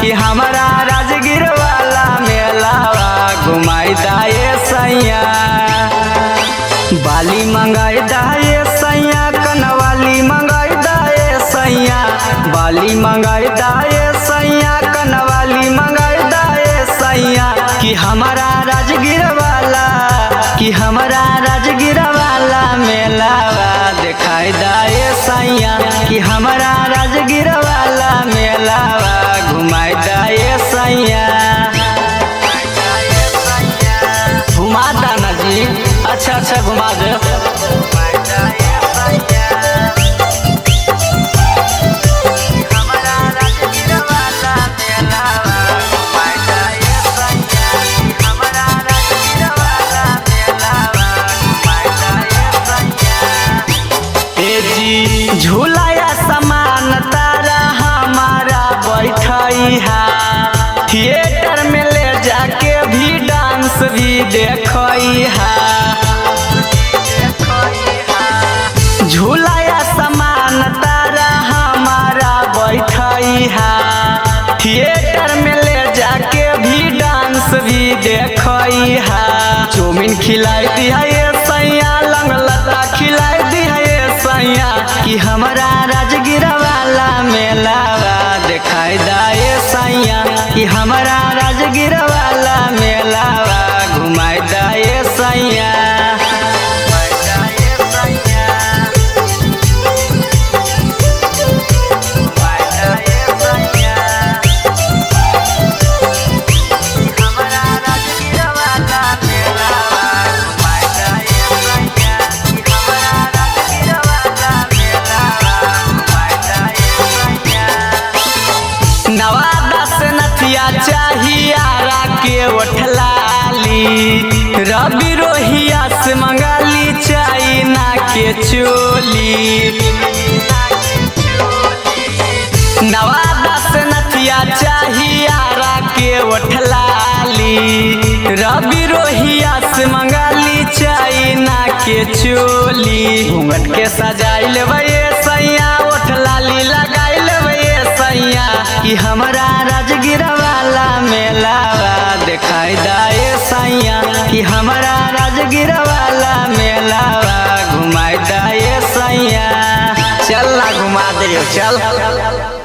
कि हमारा राजगीर वाला मेलावा घुमाई दाए सैया। बाली मंगाई दाए सैया, कनवाली मंगाई दाए सैया, बाली मंगाई दाए सैया, कनवाली मंगाई दाए सैया, कि हमारा राजगीर वाला, कि हमारा राजगीर वाला मेलावा दिखाई दाए सैया, कि हमारा राजगीर वाला मेलावा घुमाई दाए सैया। घुमा दाना जी, अच्छा अच्छा घुमा दे। झूलाया समान तारा हमारा बैठाई है, थिएटर में ले जाके भी डांस भी देखई है। झूलाया समान तारा हमारा बैठाई है, थिएटर में ले जाके भी डांस भी देखई है। चौमिन खिलाई दिया सैया, लंगलता खिलाई दिया सैया, कि हमारा राजगीर वाला मेलावा दिखाई दाए सैया, कि हमारा राजगीर वाला मेलावा घुमाई दाए सैया। नवादा से नथिया चाहिए आरा के ओठलाली, रवि रोहिया से मंगाली चाइना के चोली। नवादा से नथिया चाहिए आरा के ओठलाली, रवि रोहिया से मंगाली चाइना के चोली। घूंघट के सजाई लेबै सैया, ओठलाली लगाई लेबै सैया, कि हमारा राजगीर वाला मेलावा दिखाई दाए सैया, कि हमारा राजगीर वाला मेलावा घुमाई दाए सैया। चल ना घुमा दे चल।